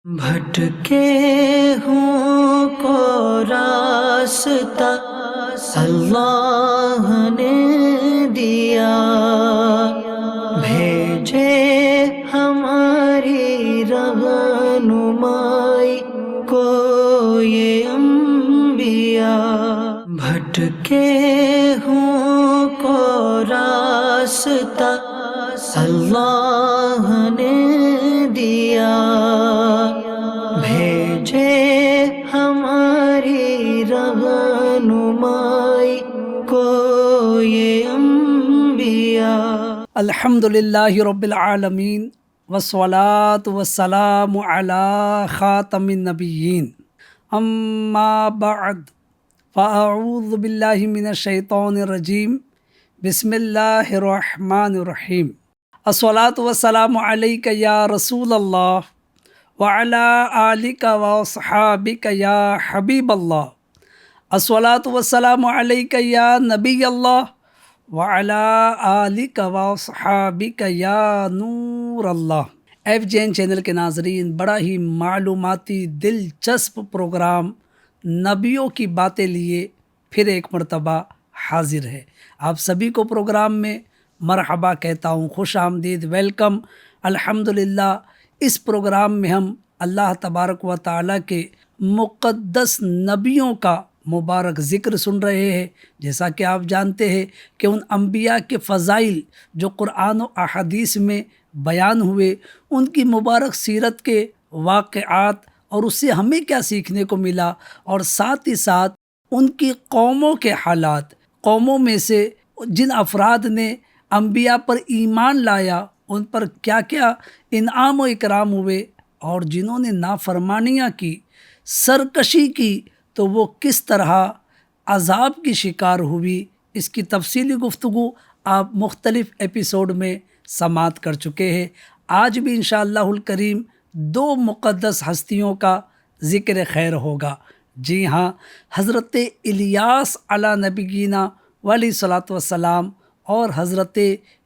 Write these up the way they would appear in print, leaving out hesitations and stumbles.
بھٹکے ہوں کو راستہ اللہ نے دیا، بھیجے ہماری رہنمائی کو یہ انبیاء۔ بھٹکے ہوں کو راستہ اللہ نے دیا، بھیجے ہماری رہنمائی کو یہ انبیاء۔ الحمدللہ رب العالمین والصلاة والسلام علی خاتم النبیین، اما بعد فاعوذ باللہ من الشیطان الرجیم، بسم اللہ الرحمن الرحیم۔ الصلاة والسلام علیک یا رسول اللہ وعلی آلک واصحابک یا حبیب اللہ۔ الصلاة والسلام علیک یا نبی اللہ وعلی آلک واصحابک یا نور اللہ۔ ایف جین چینل کے ناظرین، بڑا ہی معلوماتی دلچسپ پروگرام نبیوں کی باتیں لیے پھر ایک مرتبہ حاضر ہے۔ آپ سبھی کو پروگرام میں مرحبا کہتا ہوں، خوش آمدید، ویلکم۔ الحمدللہ اس پروگرام میں ہم اللہ تبارک و تعالیٰ کے مقدس نبیوں کا مبارک ذکر سن رہے ہیں۔ جیسا کہ آپ جانتے ہیں کہ ان انبیاء کے فضائل جو قرآن و احادیث میں بیان ہوئے، ان کی مبارک سیرت کے واقعات اور اس سے ہمیں کیا سیکھنے کو ملا، اور ساتھ ہی ساتھ ان کی قوموں کے حالات، قوموں میں سے جن افراد نے انبیاء پر ایمان لایا ان پر کیا کیا انعام و اکرام ہوئے، اور جنہوں نے نافرمانیاں کی، سرکشی کی، تو وہ کس طرح عذاب کی شکار ہوئی۔ اس کی تفصیلی گفتگو آپ مختلف ایپیسوڈ میں سماعت کر چکے ہیں۔ آج بھی انشاءاللہ الکریم دو مقدس ہستیوں کا ذکر خیر ہوگا۔ جی ہاں، حضرت الیاس علی نبینا علیہ الصلاۃ والسلام اور حضرت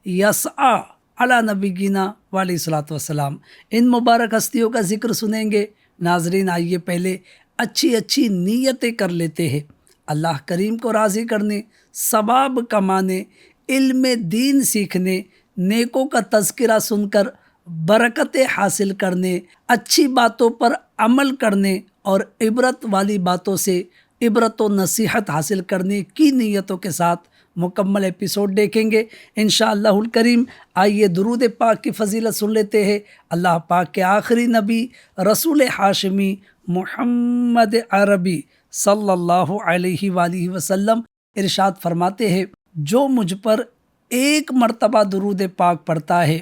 یسع علی نبینا علیہ الصلاۃ والسلام، ان مبارک ہستیوں کا ذکر سنیں گے۔ ناظرین آئیے پہلے اچھی نیتیں کر لیتے ہیں، اللہ کریم کو راضی کرنے، ثواب کمانے، علم دین سیکھنے، نیکوں کا تذکرہ سن کر برکتیں حاصل کرنے، اچھی باتوں پر عمل کرنے اور عبرت والی باتوں سے عبرت و نصیحت حاصل کرنے کی نیتوں کے ساتھ مکمل ایپیسوڈ دیکھیں گے انشاءاللہ الکریم۔ آئیے درود پاک کی فضیلت سن لیتے ہیں۔ اللہ پاک کے آخری نبی رسول ہاشمی محمد عربی صلی اللہ علیہ وآلہ وسلم ارشاد فرماتے ہیں، جو مجھ پر ایک مرتبہ درود پاک پڑھتا ہے،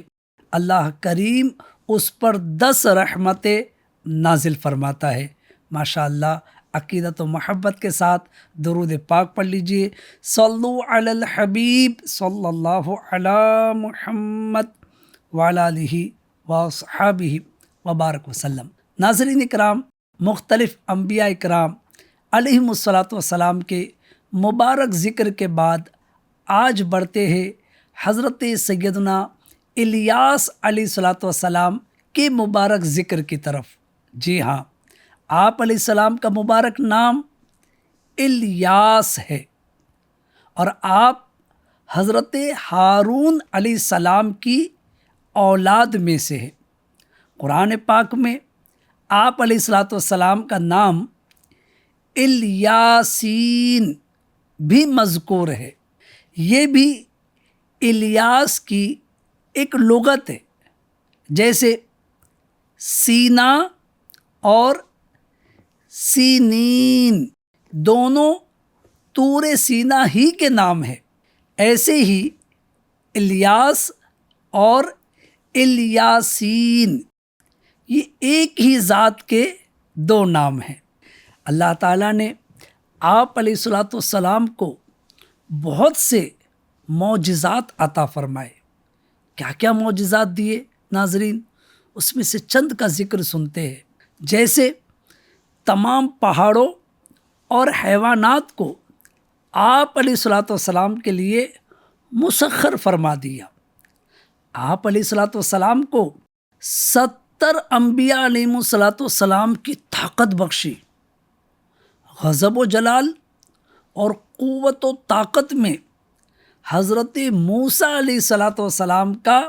اللہ کریم اس پر 10 رحمتیں نازل فرماتا ہے۔ ماشاءاللہ، عقیدت و محبت کے ساتھ درود پاک پڑھ لیجئے۔ صلو علی الحبیب صلی اللہ علی محمد وعلی آلہ واصحابہ وبارک وسلم۔ ناظرین اکرام، مختلف انبیاء اکرام علیہم الصلاۃ والسلام کے مبارک ذکر کے بعد آج بڑھتے ہیں حضرت سیدنا الیاس علیہ الصلاۃ والسلام کے مبارک ذکر کی طرف۔ جی ہاں، آپ علیہ السلام کا مبارک نام الیاس ہے، اور آپ حضرت ہارون علیہ السلام کی اولاد میں سے ہے۔ قرآن پاک میں آپ علیہ الصلاۃ والسلام کا نام الیاسین بھی مذکور ہے۔ یہ بھی الیاس کی ایک لغت ہے، جیسے سینا اور سینین دونوں طور سینا ہی کے نام ہے، ایسے ہی الیاس اور الیاسین یہ ایک ہی ذات کے دو نام ہیں۔ اللہ تعالیٰ نے آپ علیہ الصلاۃ والسلام کو بہت سے معجزات عطا فرمائے۔ کیا کیا معجزات دیے ناظرین، اس میں سے چند کا ذکر سنتے ہیں۔ جیسے تمام پہاڑوں اور حیوانات کو آپ علیہ الصلاۃ والسلام کے لیے مسخر فرما دیا۔ آپ علیہ الصلاۃ والسلام کو 70 ستر انبیاء علیہم الصلاۃ والسلام کی طاقت بخشی. غضب و جلال اور قوت و طاقت میں حضرت موسیٰ علیہ الصلاۃ والسلام کا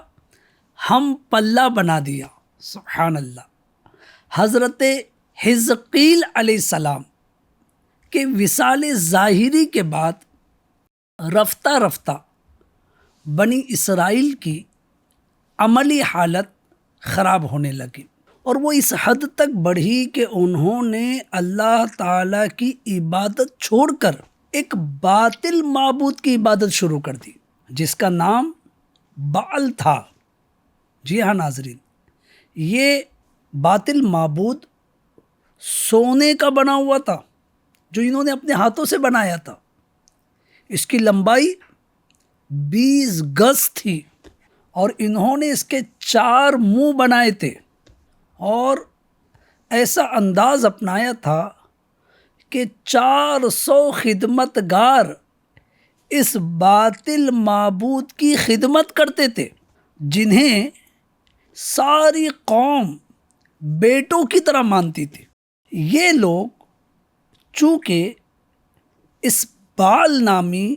ہم پلہ بنا دیا. سبحان اللہ. حضرت حزقیل علیہ السلام کے وصال ظاہری کے بعد رفتہ رفتہ بنی اسرائیل کی عملی حالت خراب ہونے لگی، اور وہ اس حد تک بڑھی کہ انہوں نے اللہ تعالیٰ کی عبادت چھوڑ کر ایک باطل معبود کی عبادت شروع کر دی جس کا نام بعل تھا. جی ہاں ناظرین، یہ باطل معبود سونے کا بنا ہوا تھا جو انہوں نے اپنے ہاتھوں سے بنایا تھا. اس کی لمبائی 20 گز تھی اور انہوں نے اس کے 4 منہ بنائے تھے اور ایسا انداز اپنایا تھا کہ 400 خدمت گار اس باطل معبود کی خدمت کرتے تھے جنہیں ساری قوم بیٹوں کی طرح مانتی تھی. یہ لوگ چونکہ اس بعل نامی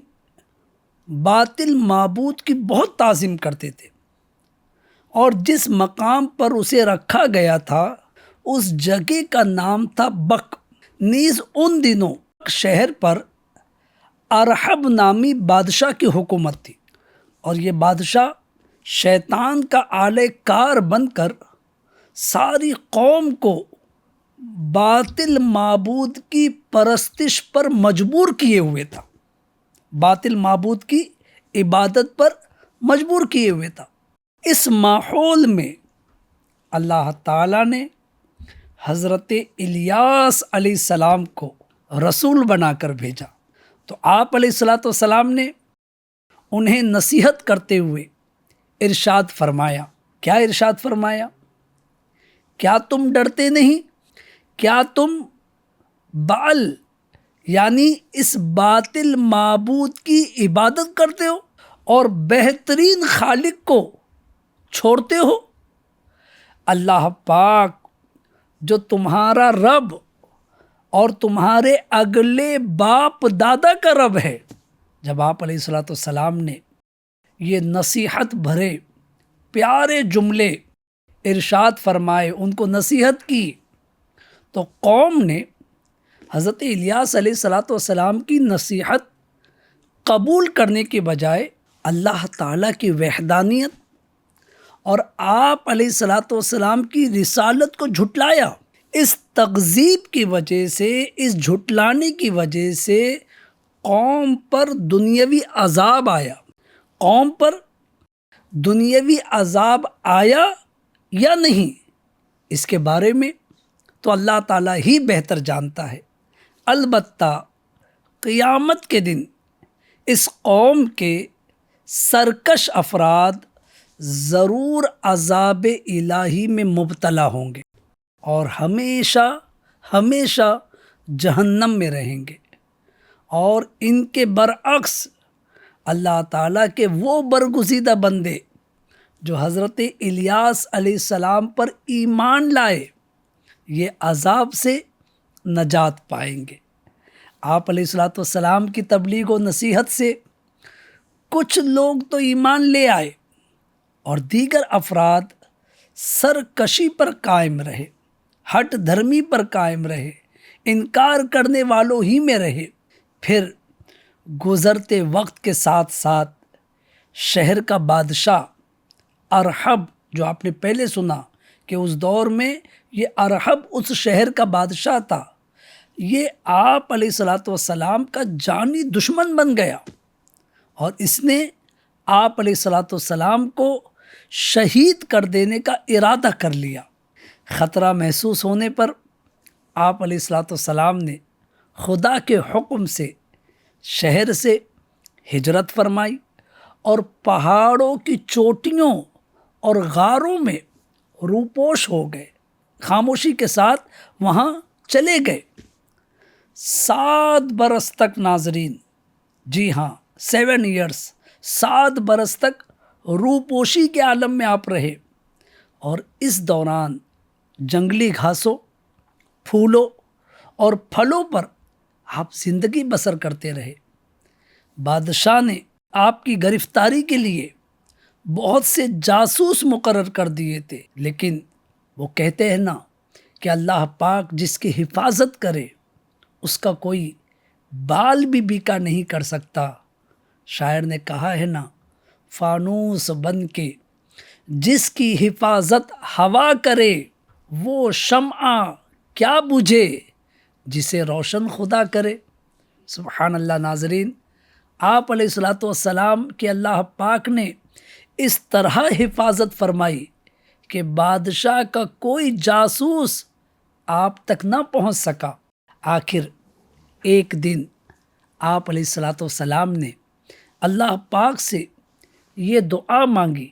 باطل معبود کی بہت تعظیم کرتے تھے اور جس مقام پر اسے رکھا گیا تھا اس جگہ کا نام تھا بک. نیز ان دنوں شہر پر ارحب نامی بادشاہ کی حکومت تھی اور یہ بادشاہ شیطان کا آلہ کار بن کر ساری قوم کو باطل معبود کی پرستش پر مجبور کیے ہوئے تھا، باطل معبود کی عبادت پر مجبور کیے ہوئے تھا. اس ماحول میں اللہ تعالیٰ نے حضرت الیاس علیہ السلام کو رسول بنا کر بھیجا. تو آپ علیہ الصلاۃ والسلام نے انہیں نصیحت کرتے ہوئے ارشاد فرمایا. کیا ارشاد فرمایا؟ کیا تم ڈرتے نہیں؟ کیا تم بعل یعنی اس باطل معبود کی عبادت کرتے ہو اور بہترین خالق کو چھوڑتے ہو؟ اللہ پاک جو تمہارا رب اور تمہارے اگلے باپ دادا کا رب ہے. جب آپ علیہ الصلاۃ والسلام نے یہ نصیحت بھرے پیارے جملے ارشاد فرمائے، ان کو نصیحت کی، تو قوم نے حضرت الیاس علیہ الصلاۃ والسلام کی نصیحت قبول کرنے کے بجائے اللہ تعالیٰ کی وحدانیت اور آپ علیہ الصلاۃ والسلام کی رسالت کو جھٹلایا. اس تکذیب کی وجہ سے، اس جھٹلانے کی وجہ سے قوم پر دنیاوی عذاب آیا. قوم پر دنیاوی عذاب آیا یا نہیں، اس کے بارے میں تو اللہ تعالیٰ ہی بہتر جانتا ہے. البتہ قیامت کے دن اس قوم کے سرکش افراد ضرور عذاب الہی میں مبتلا ہوں گے اور ہمیشہ ہمیشہ جہنم میں رہیں گے. اور ان کے برعکس اللہ تعالیٰ کے وہ برگزیدہ بندے جو حضرت الیاس علیہ السلام پر ایمان لائے، یہ عذاب سے نجات پائیں گے. آپ علیہ الصلاۃ والسلام کی تبلیغ و نصیحت سے کچھ لوگ تو ایمان لے آئے اور دیگر افراد سرکشی پر قائم رہے، ہٹ دھرمی پر قائم رہے، انکار کرنے والوں ہی میں رہے. پھر گزرتے وقت کے ساتھ ساتھ شہر کا بادشاہ ارحب، جو آپ نے پہلے سنا کہ اس دور میں یہ ارحب اس شہر کا بادشاہ تھا، یہ آپ علیہ الصلاۃ والسلام کا جانی دشمن بن گیا اور اس نے آپ علیہ الصلاۃ والسلام کو شہید کر دینے کا ارادہ کر لیا. خطرہ محسوس ہونے پر آپ علیہ الصلاۃ والسلام نے خدا کے حکم سے شہر سے ہجرت فرمائی اور پہاڑوں کی چوٹیوں اور غاروں میں روپوش ہو گئے، خاموشی کے ساتھ وہاں چلے گئے. 7 برس تک ناظرین، جی ہاں 7 ایئرس، 7 برس تک روپوشی کے عالم میں آپ رہے. اور اس دوران جنگلی گھاسوں، پھولوں اور پھلوں پر آپ زندگی بسر کرتے رہے۔ بادشاہ نے آپ کی گرفتاری کے لیے بہت سے جاسوس مقرر کر دیے تھے، لیکن وہ کہتے ہیں نا کہ اللہ پاک جس کی حفاظت کرے اس کا کوئی بال بھی بیکا نہیں کر سکتا۔ شاعر نے کہا ہے نا، فانوس بن کے جس کی حفاظت ہوا کرے، وہ شمع کیا بجھے جسے روشن خدا کرے۔ سبحان اللہ۔ ناظرین، آپ علیہ الصلوۃ والسلام کہ اللہ پاک نے اس طرح حفاظت فرمائی کہ بادشاہ کا کوئی جاسوس آپ تک نہ پہنچ سکا۔ آخر ایک دن آپ علیہ الصلوۃ والسلام نے اللہ پاک سے یہ دعا مانگی،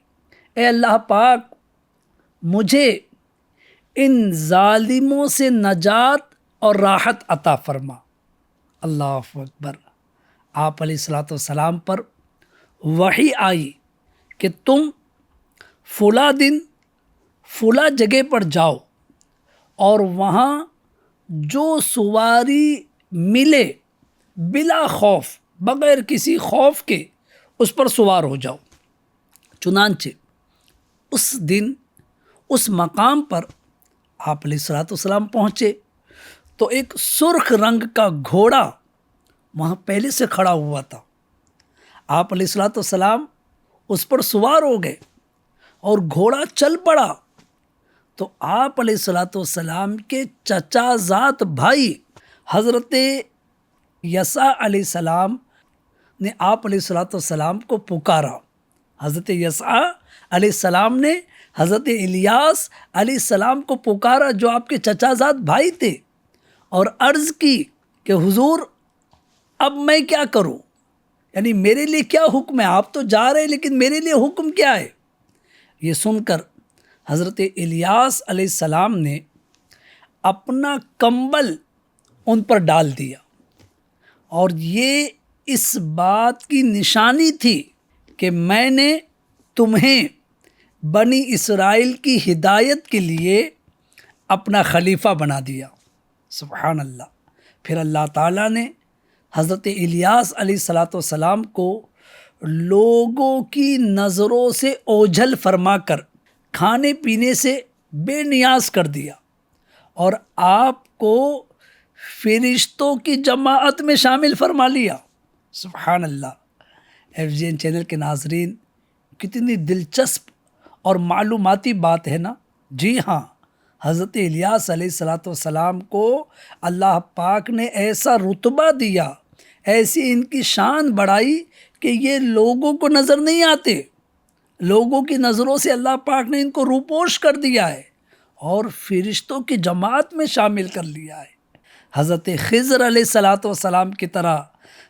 اے اللہ پاک مجھے ان ظالموں سے نجات اور راحت عطا فرما۔ اللہ اکبر۔ آپ علیہ الصلوۃ والسلام پر وحی آئی کہ تم فلاں دن فلاں جگہ پر جاؤ اور وہاں جو سواری ملے بلا خوف، بغیر کسی خوف کے اس پر سوار ہو جاؤ۔ چنانچہ اس دن اس مقام پر آپ علیہ الصلوۃ والسلام پہنچے تو ایک سرخ رنگ کا گھوڑا وہاں پہلے سے کھڑا ہوا تھا۔ آپ علیہ الصلوۃ والسلام اس پر سوار ہو گئے اور گھوڑا چل پڑا تو آپ علیہ الصلوۃ والسلام کے چچا زاد بھائی حضرت یسع علیہ السلام نے آپ علیہ الصلوۃ والسلام کو پکارا۔ حضرت یسع علیہ السلام نے حضرت الیاس علیہ السلام کو پکارا جو آپ کے چچا زاد بھائی تھے، اور عرض کی کہ حضور اب میں کیا کروں، یعنی میرے لیے کیا حکم ہے؟ آپ تو جا رہے ہیں لیکن میرے لیے حکم کیا ہے؟ یہ سن کر حضرت الیاس علیہ السلام نے اپنا کمبل ان پر ڈال دیا، اور یہ اس بات کی نشانی تھی کہ میں نے تمہیں بنی اسرائیل کی ہدایت کے لیے اپنا خلیفہ بنا دیا۔ سبحان اللہ۔ پھر اللہ تعالیٰ نے حضرت الیاس علیہ الصلوۃ والسلام کو لوگوں کی نظروں سے اوجھل فرما کر کھانے پینے سے بے نیاز کر دیا، اور آپ کو فرشتوں کی جماعت میں شامل فرما لیا۔ سبحان اللہ۔ FGN چینل کے ناظرین، کتنی دلچسپ اور معلوماتی بات ہے نا۔ جی ہاں، حضرت الیاس علیہ الصلوۃ والسلام کو اللہ پاک نے ایسا رتبہ دیا، ایسی ان کی شان بڑھائی کہ یہ لوگوں کو نظر نہیں آتے، لوگوں کی نظروں سے اللہ پاک نے ان کو روپوش کر دیا ہے اور فرشتوں کی جماعت میں شامل کر لیا ہے۔ حضرت خضر علیہ الصلوۃ والسلام کی طرح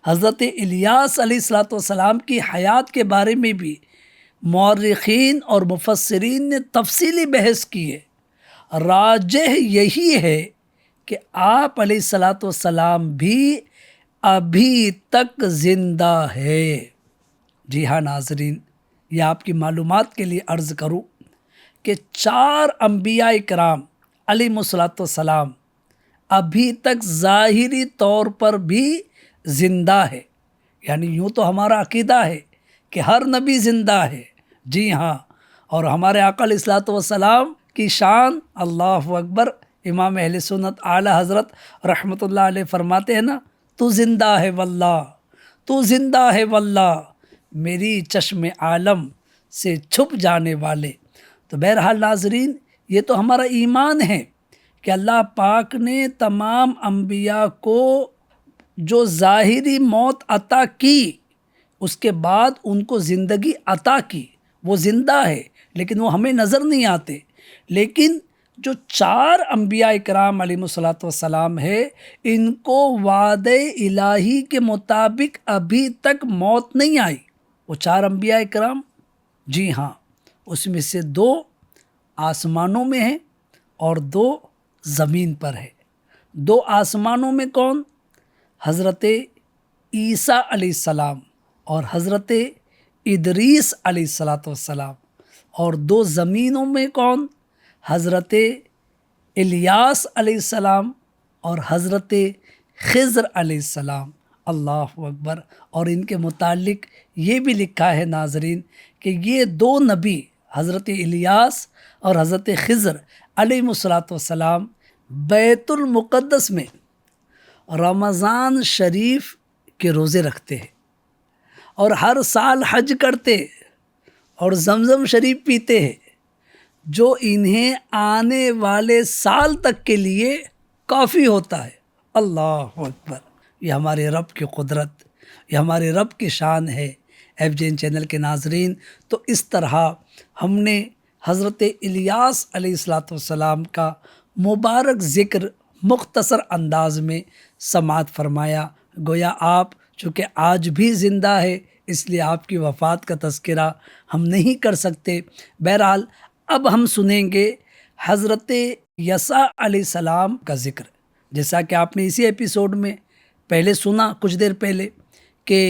حضرت الیاس علیہ الصلوۃ والسلام کی حیات کے بارے میں بھی مورخین اور مفسرین نے تفصیلی بحث کی ہے۔ راجح یہی ہے کہ آپ علیہ الصلوۃ والسلام بھی ابھی تک زندہ ہے۔ جی ہاں ناظرین، یہ آپ کی معلومات کے لیے عرض کروں کہ 4 انبیاء کرام علیہم الصلوۃ والسلام ابھی تک ظاہری طور پر بھی زندہ ہے، یعنی یوں تو ہمارا عقیدہ ہے کہ ہر نبی زندہ ہے۔ جی ہاں، اور ہمارے آقا علیہ الصلوۃ والسلام کی شان، اللہ اکبر، امام اہل سنت اعلیٰ حضرت رحمۃ اللہ علیہ فرماتے ہیں نا، تو زندہ ہے واللہ، تو زندہ ہے واللہ، میری چشم عالم سے چھپ جانے والے۔ تو بہرحال ناظرین، یہ تو ہمارا ایمان ہے کہ اللہ پاک نے تمام انبیاء کو جو ظاہری موت عطا کی، اس کے بعد ان کو زندگی عطا کی، وہ زندہ ہے لیکن وہ ہمیں نظر نہیں آتے۔ لیکن جو 4 انبیاء کرام علیہم الصلوۃ والسلام ہے، ان کو وعدہ الہی کے مطابق ابھی تک موت نہیں آئی۔ وہ 4 انبیاء کرام، جی ہاں، اس میں سے 2 آسمانوں میں ہیں اور 2 زمین پر ہے۔ 2 آسمانوں میں کون؟ حضرت عیسیٰ علیہ السلام اور حضرت ادریس علیہ السلام، اور 2 زمینوں میں کون؟ حضرت الیاس علیہ السلام اور حضرت خضر علیہ السلام، اللہ اکبر۔ اور ان کے متعلق یہ بھی لکھا ہے ناظرین کہ یہ دو نبی حضرت الیاس اور حضرت خضر علیہ السلام بیت المقدس میں رمضان شریف کے روزے رکھتے ہیں اور ہر سال حج کرتے اور زمزم شریف پیتے ہیں، جو انہیں آنے والے سال تک کے لیے کافی ہوتا ہے۔ اللہ اکبر، یہ ہمارے رب کی قدرت، یہ ہمارے رب کی شان ہے۔ ایف جے این چینل کے ناظرین، تو اس طرح ہم نے حضرت الیاس علیہ السلام کا مبارک ذکر مختصر انداز میں سماعت فرمایا۔ گویا آپ چونکہ آج بھی زندہ ہے، اس لیے آپ کی وفات کا تذکرہ ہم نہیں کر سکتے۔ بہرحال اب ہم سنیں گے حضرت یسع علیہ السلام کا ذکر، جیسا کہ آپ نے اسی ایپیسوڈ میں پہلے سنا کچھ دیر پہلے کہ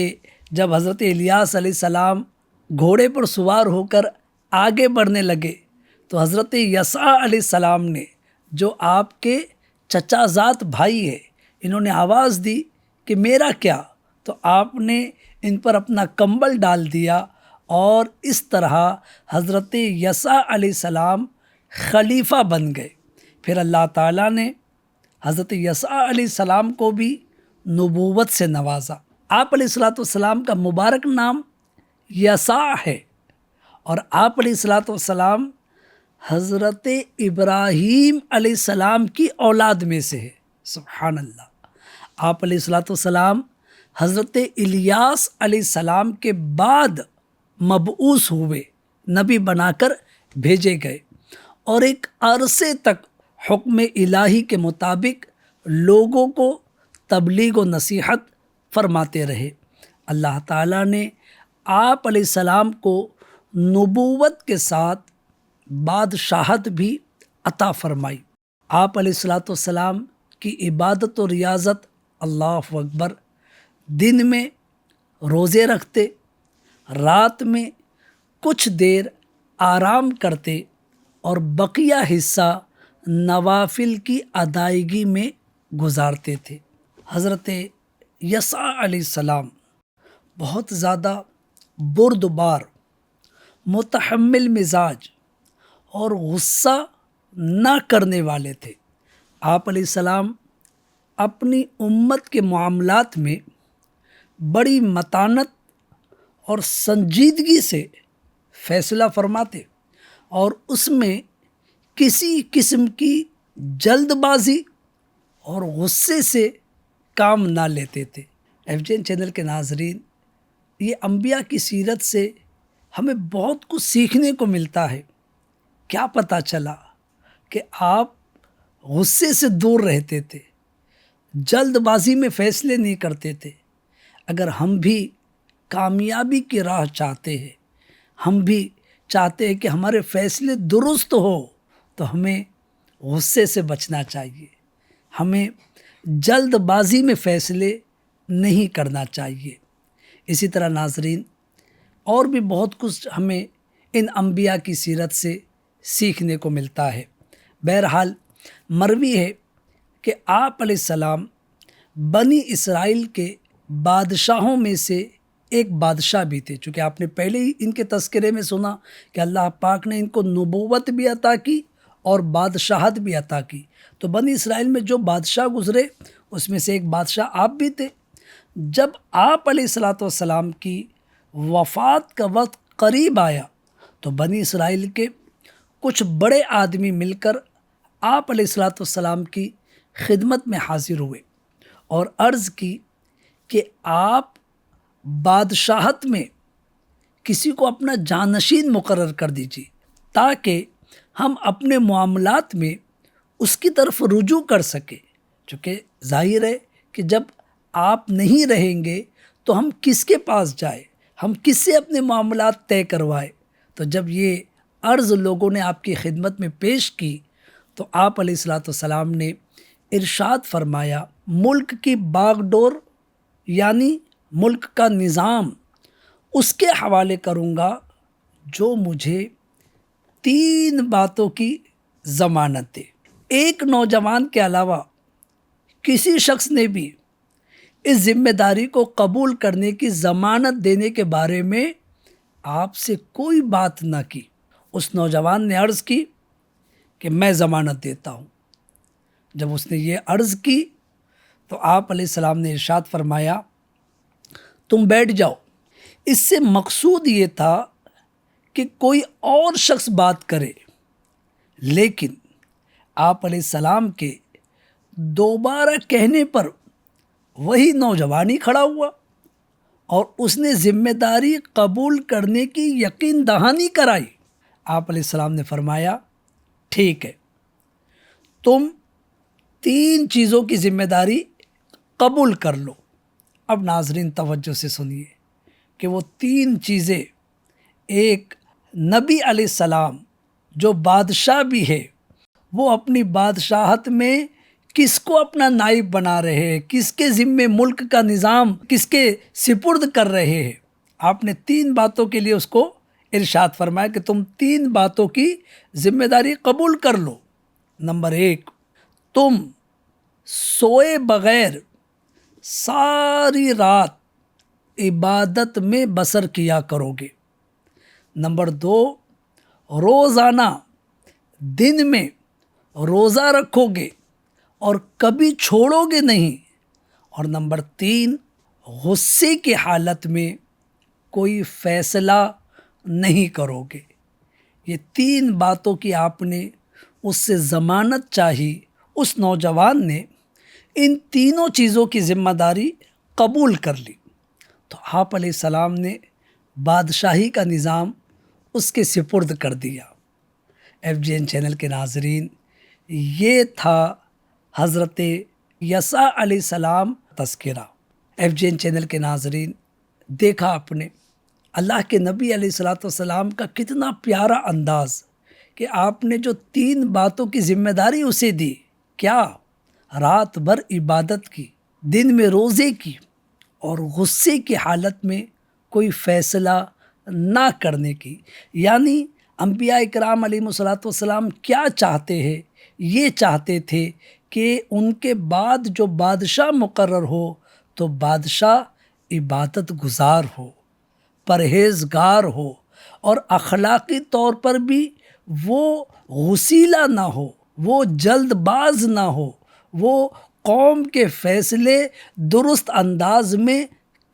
جب حضرت الیاس علیہ السلام گھوڑے پر سوار ہو کر آگے بڑھنے لگے تو حضرت یسع علیہ السلام نے، جو آپ کے چچا زاد بھائی ہے، انہوں نے آواز دی کہ میرا کیا، تو آپ نے ان پر اپنا کمبل ڈال دیا اور اس طرح حضرت یسع علیہ السلام خلیفہ بن گئے۔ پھر اللہ تعالیٰ نے حضرت یسع علیہ السلام کو بھی نبوت سے نوازا۔ آپ علیہ السلام کا مبارک نام یسع ہے اور آپ علیہ السلام حضرت ابراہیم علیہ السلام کی اولاد میں سے ہے۔ سبحان اللہ۔ آپ علیہ السلام حضرت الیاس علیہ السلام کے بعد مبعوث ہوئے، نبی بنا کر بھیجے گئے اور ایک عرصے تک حکم الہی کے مطابق لوگوں کو تبلیغ و نصیحت فرماتے رہے۔ اللہ تعالیٰ نے آپ علیہ السلام کو نبوت کے ساتھ بادشاہت بھی عطا فرمائی۔ آپ علیہ السلام کی عبادت و ریاضت، اللہ اکبر، دن میں روزے رکھتے، رات میں کچھ دیر آرام کرتے اور بقیہ حصہ نوافل کی ادائیگی میں گزارتے تھے۔ حضرت یسع علیہ السلام بہت زیادہ بردبار، متحمل مزاج اور غصہ نہ کرنے والے تھے۔ آپ علیہ السلام اپنی امت کے معاملات میں بڑی متانت اور سنجیدگی سے فیصلہ فرماتے اور اس میں کسی قسم کی جلد بازی اور غصے سے کام نہ لیتے تھے۔ ایف جے این چینل کے ناظرین، یہ انبیاء کی سیرت سے ہمیں بہت کچھ سیکھنے کو ملتا ہے۔ کیا پتہ چلا کہ آپ غصے سے دور رہتے تھے، جلد بازی میں فیصلے نہیں کرتے تھے۔ اگر ہم بھی کامیابی کی راہ چاہتے ہیں، ہم بھی چاہتے ہیں کہ ہمارے فیصلے درست ہو، تو ہمیں غصے سے بچنا چاہیے، ہمیں جلد بازی میں فیصلے نہیں کرنا چاہیے۔ اسی طرح ناظرین، اور بھی بہت کچھ ہمیں ان انبیاء کی سیرت سے سیکھنے کو ملتا ہے۔ بہرحال مروی ہے کہ آپ علیہ السلام بنی اسرائیل کے بادشاہوں میں سے ایک بادشاہ بھی تھے، چونکہ آپ نے پہلے ہی ان کے تذکرے میں سنا کہ اللہ پاک نے ان کو نبوت بھی عطا کی اور بادشاہت بھی عطا کی۔ تو بنی اسرائیل میں جو بادشاہ گزرے اس میں سے ایک بادشاہ آپ بھی تھے۔ جب آپ علیہ السلام کی وفات کا وقت قریب آیا تو بنی اسرائیل کے کچھ بڑے آدمی مل کر آپ علیہ السلام کی خدمت میں حاضر ہوئے اور عرض کی کہ آپ بادشاہت میں کسی کو اپنا جانشین مقرر کر دیجیے تاکہ ہم اپنے معاملات میں اس کی طرف رجوع کر سکیں، چونکہ ظاہر ہے کہ جب آپ نہیں رہیں گے تو ہم کس کے پاس جائیں، ہم کس سے اپنے معاملات طے کروائے۔ تو جب یہ عرض لوگوں نے آپ کی خدمت میں پیش کی تو آپ علیہ السلام نے ارشاد فرمایا، ملک کی باغ ڈور یعنی ملک کا نظام اس کے حوالے کروں گا جو مجھے 3 باتوں کی ضمانت دے۔ ایک نوجوان کے علاوہ کسی شخص نے بھی اس ذمہ داری کو قبول کرنے کی ضمانت دینے کے بارے میں آپ سے کوئی بات نہ کی۔ اس نوجوان نے عرض کی کہ میں ضمانت دیتا ہوں۔ جب اس نے یہ عرض کی تو آپ علیہ السلام نے ارشاد فرمایا تم بیٹھ جاؤ۔ اس سے مقصود یہ تھا کہ کوئی اور شخص بات کرے، لیکن آپ علیہ السلام کے دوبارہ کہنے پر وہی نوجوان ہی کھڑا ہوا اور اس نے ذمہ داری قبول کرنے کی یقین دہانی کرائی۔ آپ علیہ السلام نے فرمایا ٹھیک ہے، تم 3 چیزوں کی ذمہ داری قبول کر لو۔ اب ناظرین توجہ سے سنیے کہ وہ 3 چیزیں، ایک نبی علیہ السلام جو بادشاہ بھی ہے، وہ اپنی بادشاہت میں کس کو اپنا نائب بنا رہے ہیں، کس کے ذمے ملک کا نظام کس کے سپرد کر رہے ہیں۔ آپ نے 3 باتوں کے لیے اس کو ارشاد فرمایا کہ تم 3 باتوں کی ذمہ داری قبول کر لو۔ نمبر 1، تم سوئے بغیر ساری رات عبادت میں بسر کیا کرو گے۔ نمبر 2، روزانہ دن میں روزہ رکھو گے اور کبھی چھوڑو گے نہیں۔ اور نمبر 3، غصے کی حالت میں کوئی فیصلہ نہیں کرو گے۔ یہ 3 باتوں کی آپ نے اس سے ضمانت چاہی۔ اس نوجوان نے ان تینوں چیزوں کی ذمہ داری قبول کر لی تو آپ علیہ السلام نے بادشاہی کا نظام اس کے سپرد کر دیا۔ FGN چینل کے ناظرین، یہ تھا حضرت یسع علیہ السلام تذکرہ۔ FGN چینل کے ناظرین، دیکھا آپ نے اللہ کے نبی علیہ السلام کا کتنا پیارا انداز کہ آپ نے جو 3 باتوں کی ذمہ داری اسے دی، کیا؟ رات بھر عبادت کی، دن میں روزے کی، اور غصے کی حالت میں کوئی فیصلہ نہ کرنے کی۔ یعنی انبیاء اکرام علیہ السلام کیا چاہتے ہیں؟ یہ چاہتے تھے کہ ان کے بعد جو بادشاہ مقرر ہو تو بادشاہ عبادت گزار ہو، پرہیزگار ہو، اور اخلاقی طور پر بھی وہ غسیلہ نہ ہو، وہ جلد باز نہ ہو، وہ قوم کے فیصلے درست انداز میں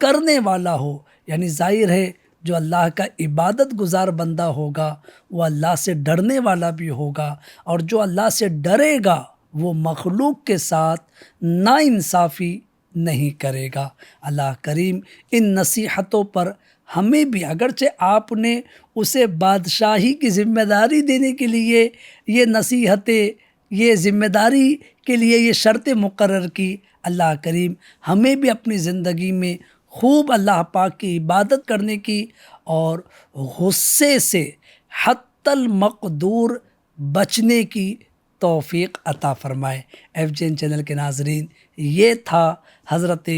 کرنے والا ہو۔ یعنی ظاہر ہے جو اللہ کا عبادت گزار بندہ ہوگا وہ اللہ سے ڈرنے والا بھی ہوگا، اور جو اللہ سے ڈرے گا وہ مخلوق کے ساتھ ناانصافی نہیں کرے گا۔ اللہ کریم ان نصیحتوں پر ہمیں بھی، اگرچہ آپ نے اسے بادشاہی کی ذمہ داری دینے کے لیے یہ نصیحتیں، یہ ذمہ داری کے لیے یہ شرطیں مقرر کی، اللہ کریم ہمیں بھی اپنی زندگی میں خوب اللہ پاک کی عبادت کرنے کی اور غصے سے حتی المقدور بچنے کی توفیق عطا فرمائے۔ FGN چینل کے ناظرین، یہ تھا حضرت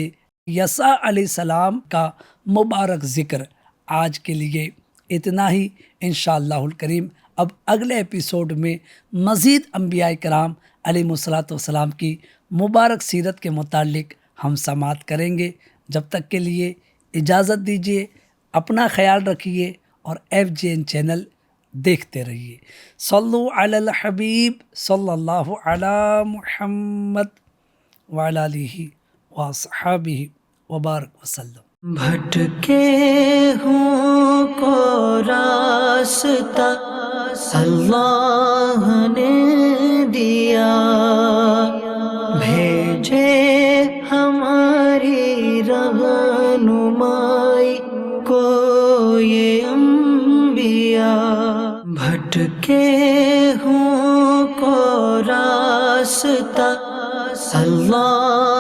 یسع علیہ السلام کا مبارک ذکر۔ آج کے لیے اتنا ہی، انشاءاللہ الکریم اب اگلے ایپیسوڈ میں مزید انبیاء کرام علیہ السلام کی مبارک سیرت کے متعلق ہم سماعت کریں گے۔ جب تک کے لیے اجازت دیجیے، اپنا خیال رکھیے اور FGN چینل دیکھتے رہیے۔ صلو علی الحبیب صلی اللہ علی محمد وعلی آلہ وصحبہ وبارک وسلم۔ بھٹکے ہوں کو راستہ اللہ نے دیا، بھیجے ہماری رہنمائی کو یہ انبیاء۔ بھٹکے ہوں کو راستہ اللہ